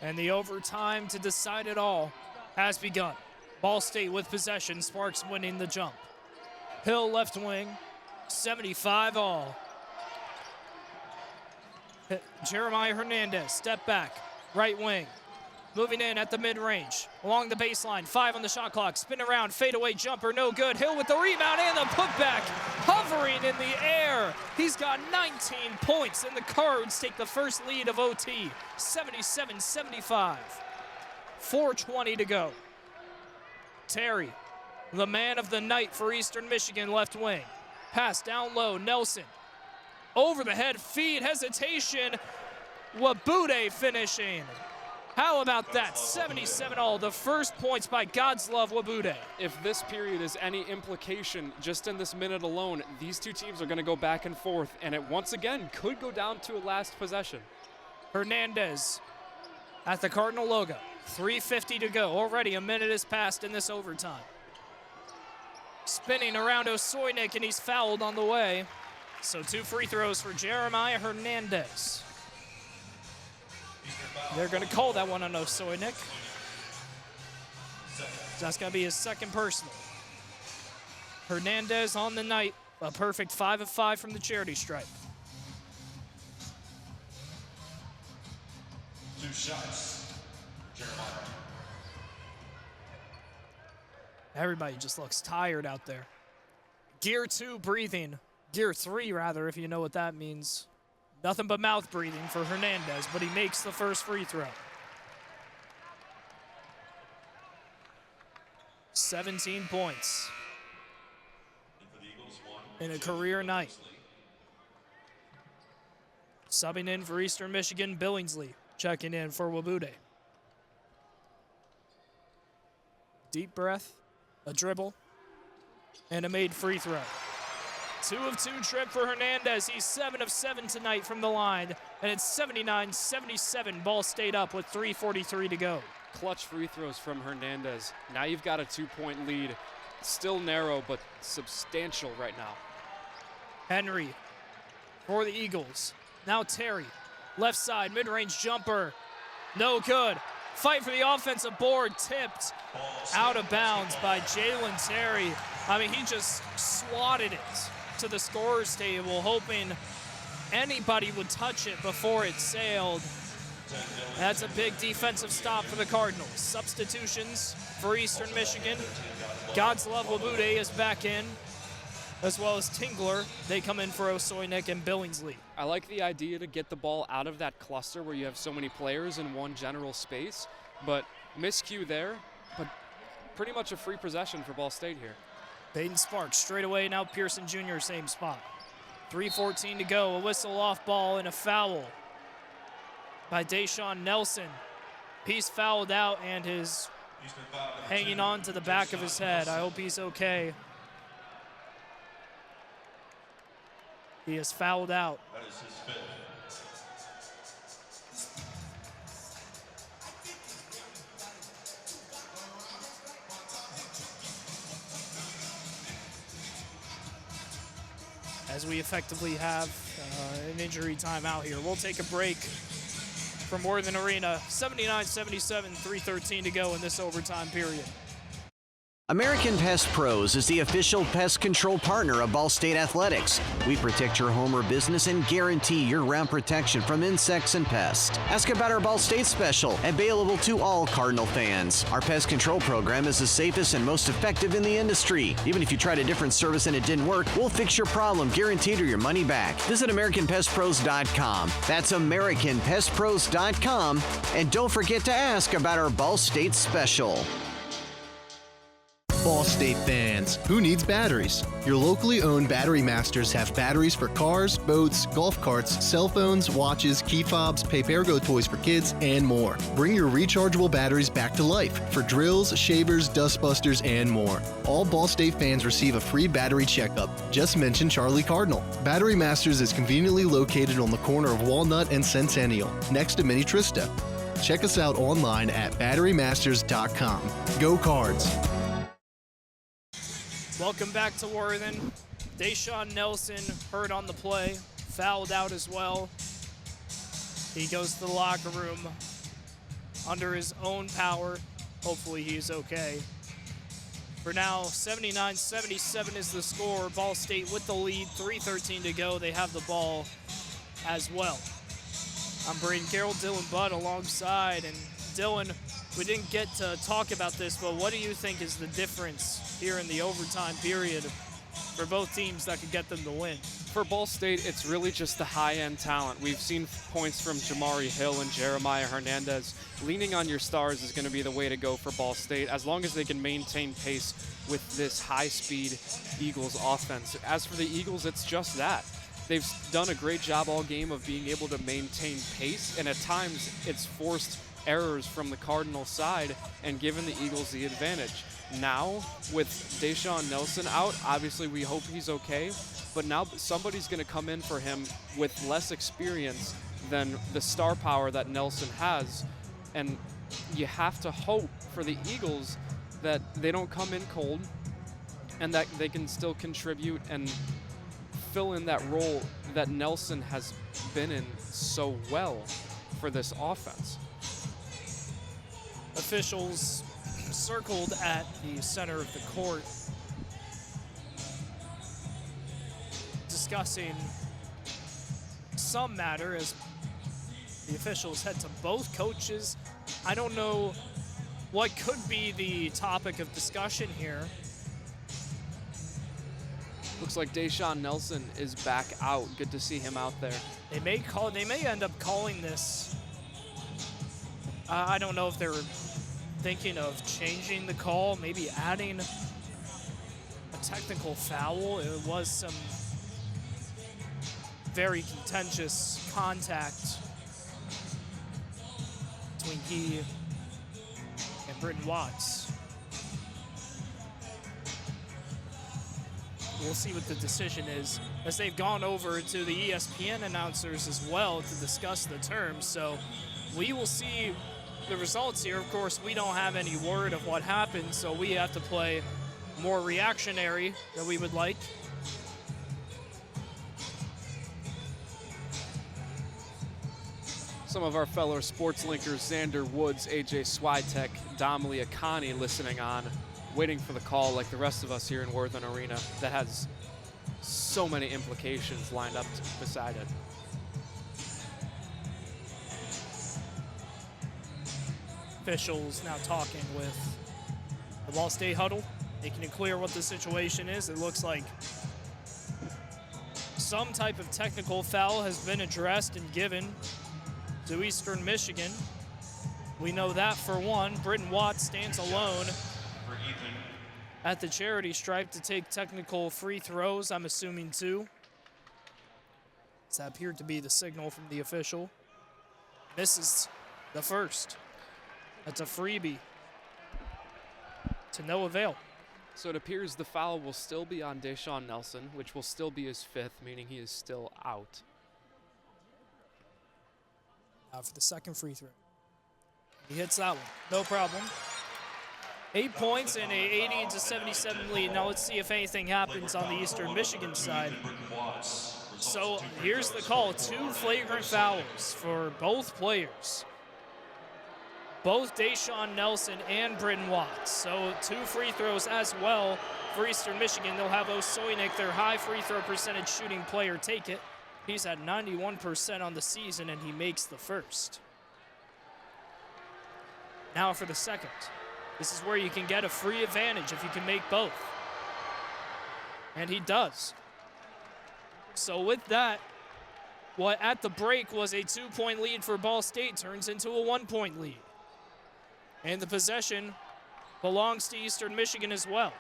And the overtime to decide it all has begun. Ball State with possession, Sparks winning the jump. Hill left wing, 75 all. Jeremiah Hernandez, step back, right wing. Moving in at the mid-range, along the baseline, 5 on the shot clock, spin around, fadeaway jumper, no good. Hill with the rebound and the putback, hovering in the air. He's got 19 points, and the Cards take the first lead of OT, 77-75. 4:20 to go. Terry, the man of the night for Eastern Michigan, left wing. Pass down low, Nelson. Over the head feed, hesitation, Wabude finishing. How about that? 77 all, the first points by God's love Wabude. If this period is any implication, just in this minute alone, these two teams are going to go back and forth, and it once again could go down to a last possession. Hernandez at the Cardinal logo. 3:50 to go. Already a minute has passed in this overtime. Spinning around Osoynik, and he's fouled on the way. So 2 free throws for Jeremiah Hernandez. They're going to call that one on Osoynik. That's going to be his second personal. Hernandez on the night, a perfect 5 of 5 from the charity stripe. 2 shots, Jeremiah. Everybody just looks tired out there. Gear 2 breathing. Gear 3, rather, if you know what that means. Nothing but mouth breathing for Hernandez, but he makes the first free throw. 17 points in a career night. Subbing in for Eastern Michigan, Billingsley checking in for Wabude. Deep breath, a dribble, and a made free throw. 2 of 2 trip for Hernandez. He's 7 of 7 tonight from the line, and it's 79-77. Ball State up with 3:43 to go. Clutch free throws from Hernandez. Now you've got a 2-point lead. Still narrow, but substantial right now. Henry for the Eagles. Now Terry, left side, mid-range jumper. No good. Fight for the offensive board, tipped out of bounds by Jalen Terry. I mean, he just swatted it to the scorer's table, hoping anybody would touch it before it sailed. That's a big defensive stop for the Cardinals. Substitutions for Eastern Michigan. God's love Wabude is back in, as well as Tingler. They come in for Osoynik and Billingsley. I like the idea to get the ball out of that cluster where you have so many players in one general space, but miscue there, but pretty much a free possession for Ball State here. Brayden Sparks straight away, now Pearson Jr., same spot. 3:14 to go, a whistle off ball and a foul by Deshaun Nelson. He's fouled out and is hanging on to the back of his head. I hope he's okay. He is fouled out. That is his 5th. As we effectively have an injury timeout here. We'll take a break from Worthen Arena. 79-77, 3:13 to go in this overtime period. American Pest Pros is the official pest control partner of Ball State Athletics. We protect your home or business and guarantee year-round protection from insects and pests. Ask about our Ball State special, available to all Cardinal fans. Our pest control program is the safest and most effective in the industry. Even if you tried a different service and it didn't work, we'll fix your problem, guaranteed, or your money back. Visit AmericanPestPros.com. That's AmericanPestPros.com. And don't forget to ask about our Ball State special. Ball State fans, who needs batteries? Your locally owned Battery Masters have batteries for cars, boats, golf carts, cell phones, watches, key fobs, Papergo toys for kids, and more. Bring your rechargeable batteries back to life for drills, shavers, dustbusters, and more. All Ball State fans receive a free battery checkup. Just mention Charlie Cardinal. Battery Masters is conveniently located on the corner of Walnut and Centennial, next to Mini Trista. Check us out online at batterymasters.com. Go Cards! Welcome back to Worthen. Deshaun Nelson hurt on the play, fouled out as well. He goes to the locker room. under his own power. Hopefully he's okay. For now, 79-77 is the score. Ball State with the lead, 3:13 to go. They have the ball as well. I'm Brayden Carroll, Dylan Budd alongside. And Dylan, we didn't get to talk about this, but what do you think is the difference here in the overtime period for both teams that could get them to win? For Ball State, it's really just the high-end talent. We've seen points from Jamari Hill and Jeremiah Hernandez. Leaning on your stars is going to be the way to go for Ball State, as long as they can maintain pace with this high-speed Eagles offense. As for the Eagles, it's just that. They've done a great job all game of being able to maintain pace, and at times it's forced errors from the Cardinal side and given the Eagles the advantage. Now, with Deshaun Nelson out, obviously we hope he's okay, but now somebody's going to come in for him with less experience than the star power that Nelson has, and you have to hope for the Eagles that they don't come in cold and that they can still contribute and fill in that role that Nelson has been in so well for this offense. Officials circled at the center of the court discussing some matter as the officials head to both coaches. I don't know what could be the topic of discussion here. Looks like Deshaun Nelson is back out. Good to see him out there. They may end up calling this. I don't know if they're thinking of changing the call, maybe adding a technical foul. It was some very contentious contact between he and Brayden Watts. We'll see what the decision is, as they've gone over to the ESPN announcers as well to discuss the terms. So we will see the results here. Of course, we don't have any word of what happened, so we have to play more reactionary than we would like. Some of our fellow sports linkers, Xander Woods, AJ Switek, Dom Liakani, listening on, waiting for the call like the rest of us here in Worthen Arena that has so many implications lined up beside it. Officials now talking with the Ball State huddle, making it clear what the situation is. It looks like some type of technical foul has been addressed and given to Eastern Michigan. We know that for one. Brayden Watts stands alone at the charity stripe to take technical free throws, I'm assuming two. That appeared to be the signal from the official. This is the first. That's a freebie to no avail. So it appears the foul will still be on Deshaun Nelson, which will still be his fifth, meaning he is still out. Now for the second free throw. He hits that one, no problem. 8 points and a 80-77 lead. Now let's see if anything happens on the Eastern Michigan side. So here's the call, 2 flagrant fouls for both players. Both Deshaun Nelson and Brayden Watts. So 2 free throws as well for Eastern Michigan. They'll have Osoynik, their high free throw percentage shooting player, take it. He's at 91% on the season, and he makes the first. Now for the second. This is where you can get a free advantage if you can make both. And he does. So with that, what at the break was a 2-point lead for Ball State turns into a 1-point lead. And the possession belongs to Eastern Michigan as well.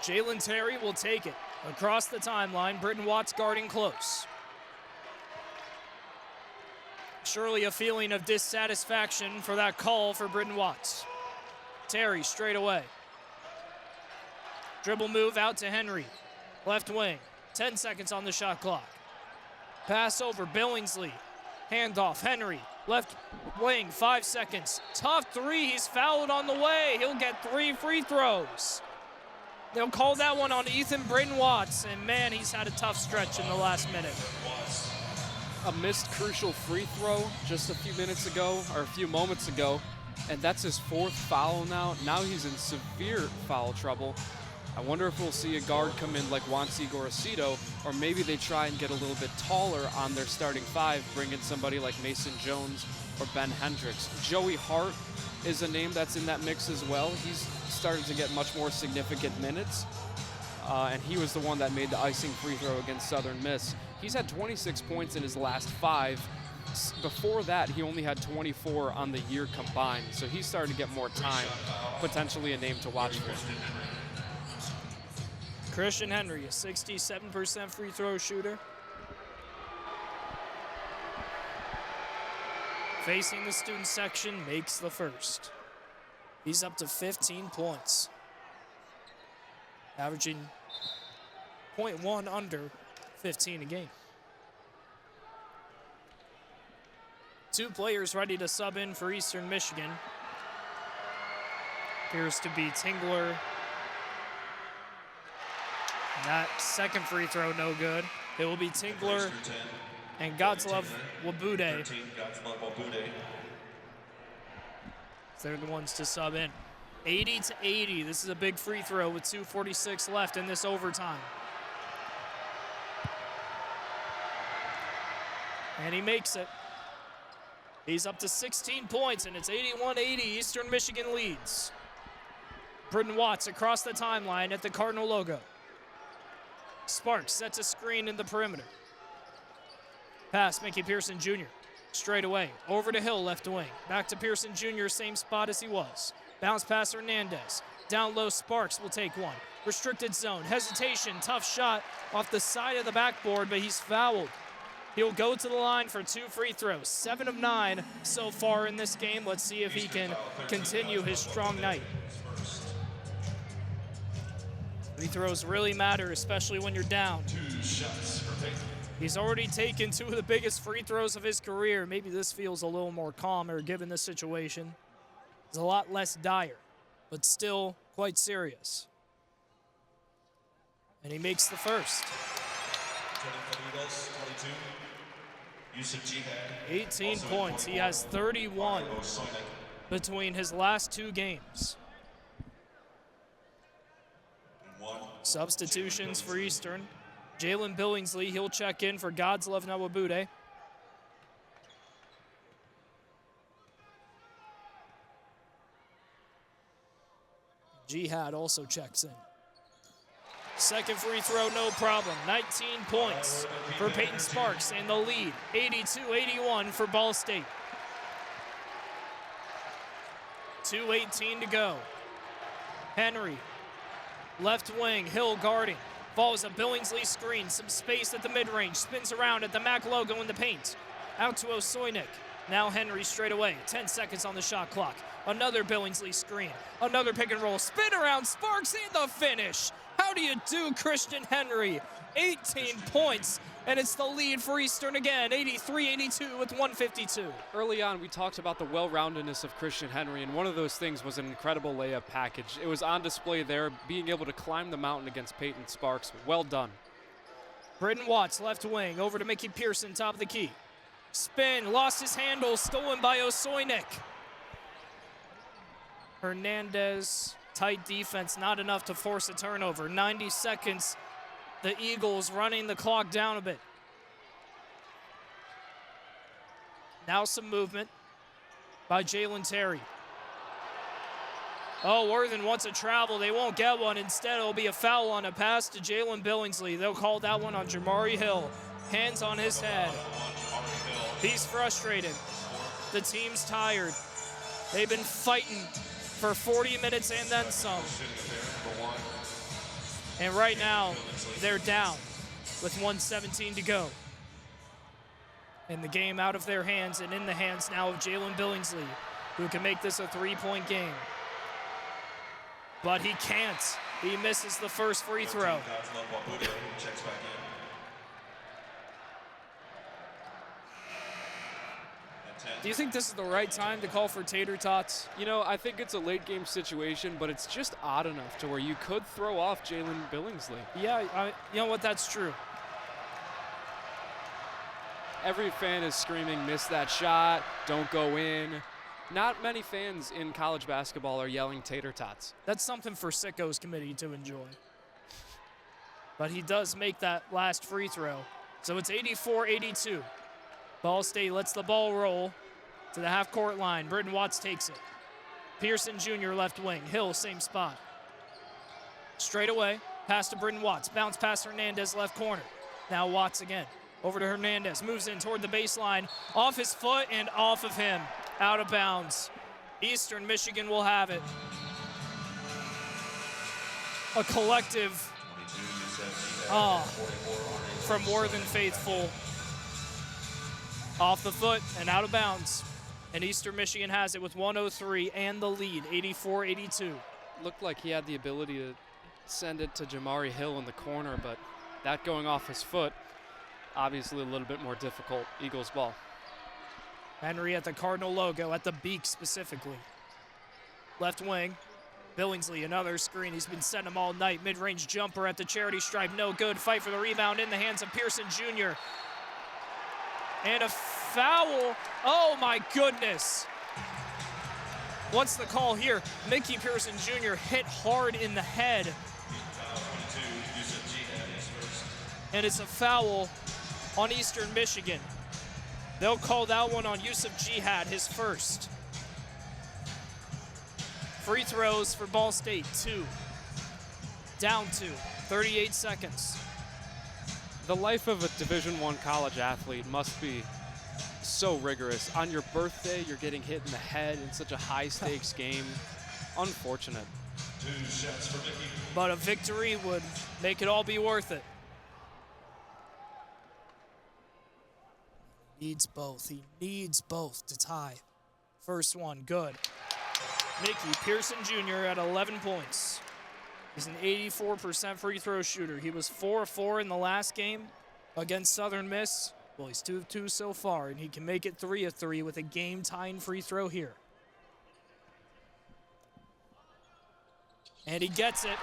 Jalen Terry will take it across the timeline. Brayden Watts guarding close. Surely a feeling of dissatisfaction for that call for Brayden Watts. Terry straight away. Dribble move out to Henry. Left wing. 10 seconds on the shot clock. Pass over Billingsley. Handoff. Henry. Left wing. 5 seconds. Tough three. He's fouled on the way. He'll get 3 free throws. They'll call that one on Ethan Brayden Watts, and man, he's had a tough stretch in the last minute. A missed crucial free throw just a few minutes ago, or a few moments ago, and that's his 4th foul now. Now he's in severe foul trouble. I wonder if we'll see a guard come in like Juancy Gorosito, or maybe they try and get a little bit taller on their starting 5, bring in somebody like Mason Jones or Ben Hendricks. Joey Hart is a name that's in that mix as well. He's starting to get much more significant minutes, and he was the one that made the icing free throw against Southern Miss. He's had 26 points in his last 5. Before that, he only had 24 on the year combined, so he's starting to get more time, potentially a name to watch for. Christian Henry, a 67% free throw shooter. Facing the student section, makes the first. He's up to 15 points. Averaging 0.1 under 15 a game. 2 players ready to sub in for Eastern Michigan. Appears to be Tingler. That second free throw, no good. It will be Tingler and Godslov Wabude. They're the ones to sub in. 80-80. This is a big free throw with 2:46 left in this overtime. And he makes it. He's up to 16 points, and it's 81-80. Eastern Michigan leads. Brayden Watts across the timeline at the Cardinal logo. Sparks sets a screen in the perimeter. Pass, Mickey Pearson Jr. Straight away, over to Hill, left wing. Back to Pearson Jr., same spot as he was. Bounce pass Hernandez. Down low, Sparks will take one. Restricted zone, hesitation, tough shot off the side of the backboard, but he's fouled. He'll go to the line for 2 free throws. 7 of 9 so far in this game. Let's see if he can continue his strong night. Free throws really matter, especially when you're down. 2 shots for Peyton. He's already taken 2 of the biggest free throws of his career. Maybe this feels a little more calmer given the situation. It's a lot less dire, but still quite serious. And he makes the first. 18 points. He has 31 between his last 2 games. Substitutions for Eastern. Jalen Billingsley, he'll check in for Godslov Nawabude. Jihad also checks in. Second free throw, no problem. 19 points for Peyton Sparks in the lead. 82-81 for Ball State. 2:18 to go. Henry, left wing, Hill guarding. Follows a Billingsley screen, some space at the mid-range, spins around at the MAC logo in the paint. Out to Osoynik. Now Henry straight away, 10 seconds on the shot clock. Another Billingsley screen, another pick and roll, spin around, Sparks in the finish. How do you do, Christian Henry? 18 points, and it's the lead for Eastern again, 83-82 with 1:52. Early on, we talked about the well-roundedness of Christian Henry, and one of those things was an incredible layup package. It was on display there, being able to climb the mountain against Peyton Sparks. Well done. Brayden Watts, left wing, over to Mickey Pearson, top of the key. Spin, lost his handle, stolen by Osoynik. Hernandez, tight defense, not enough to force a turnover. 90 seconds, the Eagles running the clock down a bit. Now some movement by Jalen Terry. Oh, Worthen wants a travel. They won't get one. Instead, it'll be a foul on a pass to Jalen Billingsley. They'll call that one on Jamari Hill. Hands on his head. He's frustrated. The team's tired. They've been fighting for 40 minutes and then some. And right now, they're down with 1:17 to go. And the game out of their hands and in the hands now of Jalen Billingsley, who can make this a 3-point game. But he can't. He misses the first free throw. Checks back in. And Do you think this is the right time to call for tater tots? You know, I think it's a late game situation, but it's just odd enough to where you could throw off Jalen Billingsley. Yeah, you know what? That's true. Every fan is screaming, miss that shot, don't go in. Not many fans in college basketball are yelling tater tots. That's something for Sickos committee to enjoy. But he does make that last free throw. So it's 84-82. Ball State lets the ball roll to the half-court line. Brayden Watts takes it. Pearson Jr. left wing. Hill, same spot. Straight away, pass to Brayden Watts. Bounce past Hernandez, left corner. Now Watts again. Over to Hernandez. Moves in toward the baseline. Off his foot and off of him. Out of bounds. Eastern Michigan will have it. A collective from more than faithful. Off the foot and out of bounds. And Eastern Michigan has it with 103 and the lead, 84-82. Looked like he had the ability to send it to Jamari Hill in the corner, but that going off his foot, obviously a little bit more difficult. Eagles ball. Henry at the Cardinal logo, at the beak specifically. Left wing. Billingsley, another screen. He's been setting them all night. Mid-range jumper at the charity stripe. No good. Fight for the rebound in the hands of Pearson Jr. And a foul. Oh, my goodness. What's the call here? Mickey Pearson Jr. hit hard in the head. And it's a foul on Eastern Michigan. They'll call that one on Yusuf Jihad, his first. Free throws for Ball State, 2. Down 2, 38 seconds. The life of a Division I college athlete must be so rigorous. On your birthday, you're getting hit in the head in such a high-stakes game. Unfortunate. But a victory would make it all be worth it. Needs both. He needs both to tie. First one, good. Mickey Pearson Jr. at 11 points. He's an 84% free throw shooter. He was 4 of 4 in the last game against Southern Miss. Well, he's 2 of 2 so far, and he can make it 3 of 3 with a game-tying free throw here. And he gets it.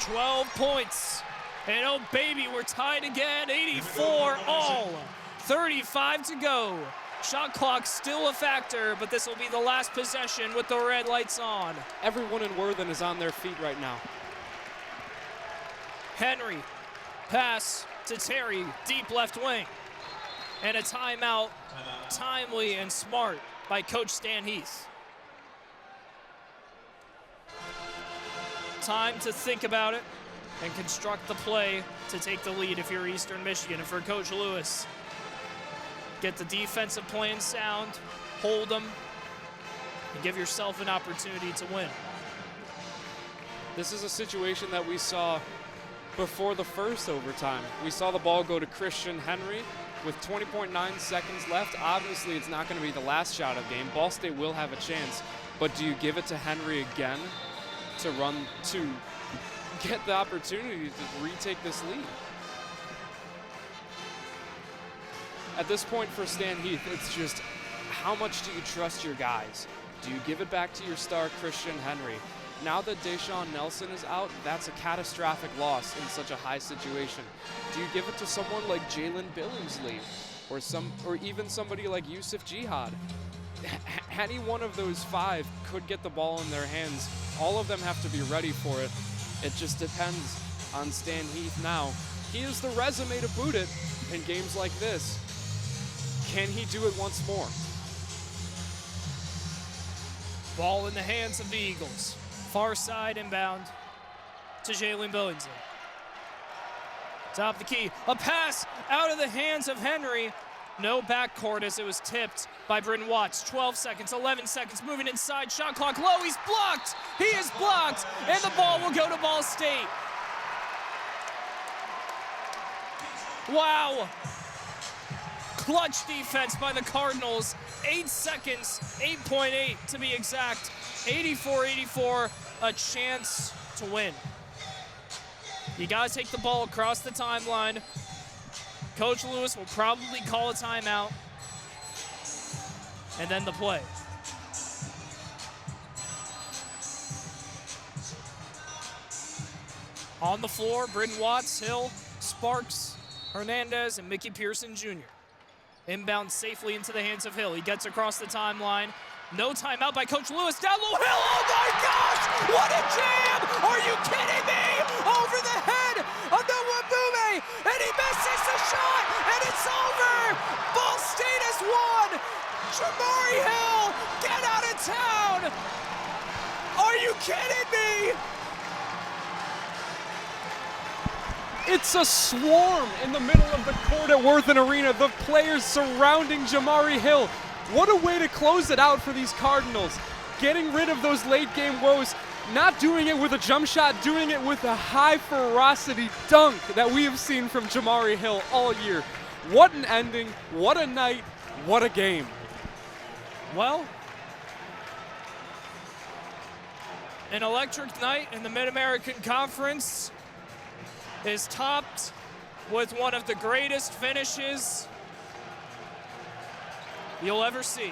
12 points. And oh, baby, we're tied again. 84 all. 35 to go. Shot clock still a factor, but this will be the last possession with the red lights on. Everyone in Worthen is on their feet right now. Henry, pass to Terry, deep left wing. And a timeout, timely and smart by Coach Stan Heath. Time to think about it and construct the play to take the lead if you're Eastern Michigan. And for Coach Lewis, get the defensive plan sound, hold them, and give yourself an opportunity to win. This is a situation that we saw before the first overtime. We saw the ball go to Christian Henry with 20.9 seconds left. Obviously, it's not going to be the last shot of the game. Ball State will have a chance, but do you give it to Henry again to get the opportunity to retake this lead? At this point for Stan Heath, it's just how much do you trust your guys? Do you give it back to your star Christian Henry? Now that Deshaun Nelson is out, that's a catastrophic loss in such a high situation. Do you give it to someone like Jalen Billingsley or even somebody like Yusuf Jihad? Any one of those 5 could get the ball in their hands. All of them have to be ready for it. It just depends on Stan Heath now. He has the resume to boot it in games like this. Can he do it once more? Ball in the hands of the Eagles. Far side inbound to Jalen Billingsley. Top of the key. A pass out of the hands of Henry. No backcourt as it was tipped by Brayden Watts. 12 seconds, 11 seconds, moving inside. Shot clock low. He's blocked. He is blocked. And the ball will go to Ball State. Wow. Clutch defense by the Cardinals. 8 seconds, 8.8 to be exact. 84-84, a chance to win. You gotta take the ball across the timeline. Coach Lewis will probably call a timeout. and then the play. On the floor, Britton Watts, Hill, Sparks, Hernandez, and Mickey Pearson Jr. Inbound safely into the hands of Hill. He gets across the timeline. No timeout by Coach Lewis. Down low, Hill. Oh my gosh! What a jam! Are you kidding me? Over the head of Noah Mume, and he misses the shot, and it's over! Ball State has won! Jamari Hill, get out of town! Are you kidding me? It's a swarm in the middle of the court at Worthen Arena. The players surrounding Jamari Hill. What a way to close it out for these Cardinals. Getting rid of those late game woes, not doing it with a jump shot, doing it with a high ferocity dunk that we have seen from Jamari Hill all year. What an ending, what a night, what a game. Well, an electric night in the Mid-American Conference is topped with one of the greatest finishes you'll ever see.